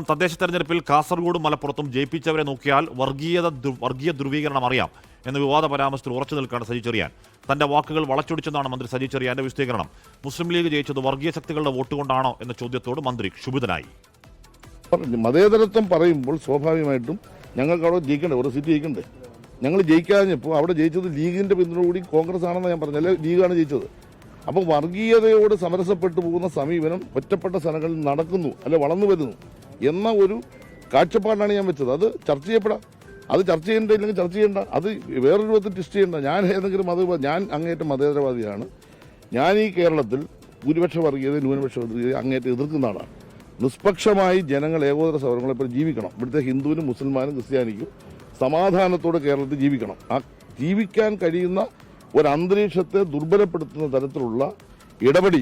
തദ്ദേശ തെരഞ്ഞെടുപ്പിൽ കാസർഗോഡും മലപ്പുറത്തും ജയിപ്പിച്ചവരെ നോക്കിയാൽ വർഗീയ ധ്രുവീകരണം അറിയാം എന്ന വിവാദ പരാമർശത്തിൽ ഉറച്ചു നിൽക്കാണ് സജി ചെറിയാൻ. തന്റെ വാക്കുകൾ വളച്ചൊടിച്ചെന്നാണ് മന്ത്രി സജി ചെറിയാന്റെ വിശദീകരണം. മുസ്ലിം ലീഗ് ജയിച്ചത് വർഗീയ ശക്തികളുടെ വോട്ട് കൊണ്ടാണോ എന്ന ചോദ്യത്തോട് മന്ത്രി ക്ഷുഭിതനായി. മതേതരത്വം പറയുമ്പോൾ സ്വാഭാവികമായിട്ടും ഞങ്ങൾക്ക് അവിടെ ജയിക്കണ്ടേ, ഒരു സീറ്റ് ജയിക്കണ്ടേ. ഞങ്ങൾ ജയിക്കാഞ്ഞപ്പോൾ അവിടെ ജയിച്ചത് ലീഗിന്റെ പിന്തുണ കൂടി കോൺഗ്രസ് ആണെന്ന് ഞാൻ പറഞ്ഞത്, അല്ലെ ലീഗാണ് ജയിച്ചത്. അപ്പോൾ വർഗീയതയോട് സമരസപ്പെട്ടു പോകുന്ന സമീപനം ഒറ്റപ്പെട്ട സ്ഥലങ്ങളിൽ നടക്കുന്നു, അല്ലെ വളർന്നു വരുന്നു എന്ന ഒരു കാഴ്ചപ്പാടിനാണ് ഞാൻ വെച്ചത്. അത് ചർച്ച ചെയ്യപ്പെടാം, അത് ചർച്ച ചെയ്യേണ്ട ഇല്ലെങ്കിൽ ചർച്ച ചെയ്യേണ്ട, അത് വേറൊരു വിധത്തിൽ ടെസ്റ്റ് ചെയ്യേണ്ട. ഞാൻ ഏതെങ്കിലും ഞാൻ അങ്ങേറ്റം മതേതരവാദിയാണ്. ഞാൻ ഈ കേരളത്തിൽ ഭൂരിപക്ഷ വർഗീയത ന്യൂനപക്ഷ വർഗീയത അങ്ങേറ്റം എതിർക്കുന്ന ആളാണ്. നിഷ്പക്ഷമായി ജനങ്ങൾ ഏകോദര സൗരങ്ങളെപ്പോഴും ജീവിക്കണം. ഇവിടുത്തെ ഹിന്ദുവിനും മുസൽമാനും ക്രിസ്ത്യാനിക്കും സമാധാനത്തോടെ കേരളത്തിൽ ജീവിക്കണം. ആ ജീവിക്കാൻ കഴിയുന്ന ഒരു അന്തരീക്ഷത്തെ ദുർബലപ്പെടുത്തുന്ന തരത്തിലുള്ള ഇടപെടി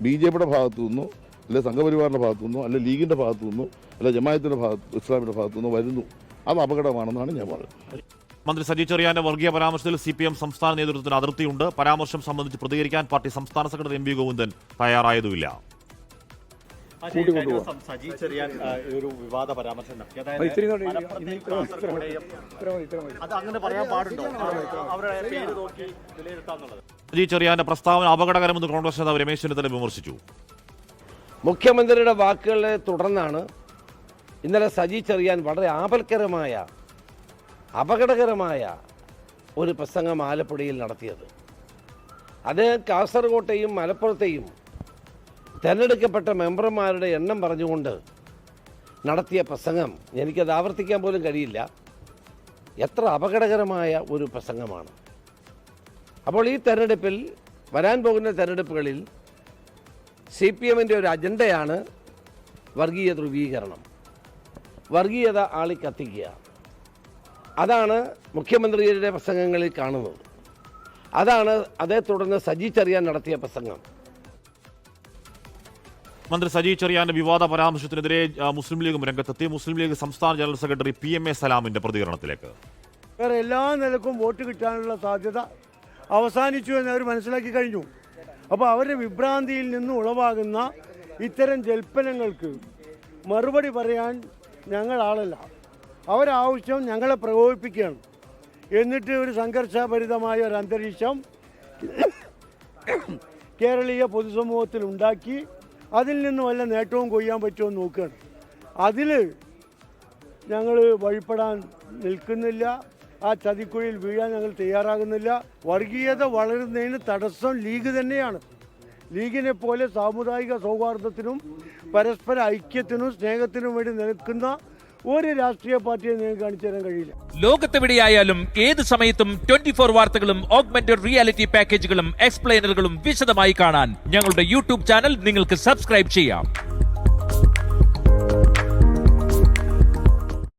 BJPയുടെ ഭാഗത്തു നിന്നോ അല്ലെ സംഘപരിവാറിന്റെ ഭാഗത്തു നിന്നോ അല്ലെ ലീഗിന്റെ ഭാഗത്തു നിന്നോ അല്ലെ ജമാഅത്തിന്റെ ഇസ്ലാമിന്റെ ഭാഗത്തു നിന്നോ വരുന്നു. അത് അപകടമാണെന്നാണ് ഞാൻ പറയുന്നത്. മന്ത്രി സജി ചെറിയാന്റെ വർഗീയ പരാമർശത്തിൽ CPM സംസ്ഥാന നേതൃത്വത്തിന് അതിർത്തിയുണ്ട്. പരാമർശം സംബന്ധിച്ച് പ്രതികരിക്കാൻ പാർട്ടി സംസ്ഥാന സെക്രട്ടറി MP ഗോവിന്ദൻ തയ്യാറായതുമില്ല. സജി ചെറിയാൻ ഒരു വിവാദ പരാമർശം നടത്തി. അത് അങ്ങനെ പറയാൻ പാടുണ്ടോ? അവരുടെ പേര് നോക്കി വിലയിരുത്താന്നുള്ളത്. സജി ചെറിയാന്റെ പ്രസ്താവന അപകടകരമെന്ന് കോൺഗ്രസ് നേതാവ് രമേശ് ചെന്നിത്തല വിമർശിച്ചു. മുഖ്യമന്ത്രിയുടെ വാക്കുകളെ തുടർന്നാണ് ഇന്നലെ സജി ചെറിയാൻ വളരെ അപകടകരമായ ഒരു പ്രസംഗം ആലപ്പുഴയിൽ നടത്തിയത്. അദ്ദേഹം കാസർകോട്ടെയും മലപ്പുറത്തെയും തിരഞ്ഞെടുക്കപ്പെട്ട മെമ്പർമാരുടെ എണ്ണം പറഞ്ഞുകൊണ്ട് നടത്തിയ പ്രസംഗം എനിക്കത് ആവർത്തിക്കാൻ പോലും കഴിയില്ല. എത്ര അപകടകരമായ ഒരു പ്രസംഗമാണ്. അപ്പോൾ ഈ തെരഞ്ഞെടുപ്പിൽ, വരാൻ പോകുന്ന തെരഞ്ഞെടുപ്പുകളിൽ CPMന്റെ ഒരു അജണ്ടയാണ് വർഗീയ ധ്രുവീകരണം, വർഗീയത ആളിക്കത്തിക്കുക. അതാണ് മുഖ്യമന്ത്രിയുടെ പ്രസംഗങ്ങളിൽ കാണുന്നത്. അതാണ് അതേ തുടർന്ന് സജി ചെറിയാൻ നടത്തിയ പ്രസംഗം. മന്ത്രി സജി ചെറിയാന്റെ വിവാദ പരാമർശത്തിനെതിരെ മുസ്ലിം ലീഗും രംഗത്തെത്തി. മുസ്ലിം ലീഗ് സംസ്ഥാന ജനറൽ സെക്രട്ടറി PMA സലാമിന്റെ പ്രതികരണത്തിലേക്ക്. വേറെ എല്ലാ നിലക്കും വോട്ട് കിട്ടാനുള്ള സാധ്യത അവസാനിച്ചു എന്ന് അവർ മനസ്സിലാക്കി കഴിഞ്ഞു. അപ്പോൾ അവരുടെ വിഭ്രാന്തിയിൽ നിന്ന് ഉളവാകുന്ന ഇത്തരം ജൽപ്പനങ്ങൾക്ക് മറുപടി പറയാൻ ഞങ്ങൾ ആളല്ല. അവരാവശ്യം ഞങ്ങളെ പ്രകോപിപ്പിക്കുകയാണ്. എന്നിട്ട് ഒരു സംഘർഷഭരിതമായ ഒരു അന്തരീക്ഷം കേരളീയ പൊതുസമൂഹത്തിൽ ഉണ്ടാക്കി അതിൽ നിന്ന് വല്ല നേട്ടവും കൊയ്യാൻ പറ്റുമോ നോക്കുകയാണ്. അതിൽ ഞങ്ങൾ വഴിപ്പെടാൻ നിൽക്കുന്നില്ല. ആ ചതിക്കുഴിയിൽ വീഴാൻ ഞങ്ങൾ തയ്യാറാകുന്നില്ല. വർഗീയത വളരുന്നതിന് തടസ്സം ലീഗ് തന്നെയാണ്. ലീഗിനെ പോലെ സാമുദായിക സൗഹാർദ്ദത്തിനും പരസ്പര ഐക്യത്തിനും സ്നേഹത്തിനും വേണ്ടി നിൽക്കുന്ന ഒരു രാഷ്ട്രീയ പാർട്ടിയെ നിങ്ങൾക്ക് കാണിച്ചു തരാൻ കഴിയില്ല. ലോകത്തെവിടെയായാലും ഏത് സമയത്തും 24 വാർത്തകളും ഓഗ്മെന്റഡ് റിയാലിറ്റി പാക്കേജുകളും എക്സ്പ്ലെയിനറുകളും വിശദമായി കാണാൻ ഞങ്ങളുടെ YouTube ചാനൽ നിങ്ങൾക്ക് സബ്സ്ക്രൈബ് ചെയ്യാം.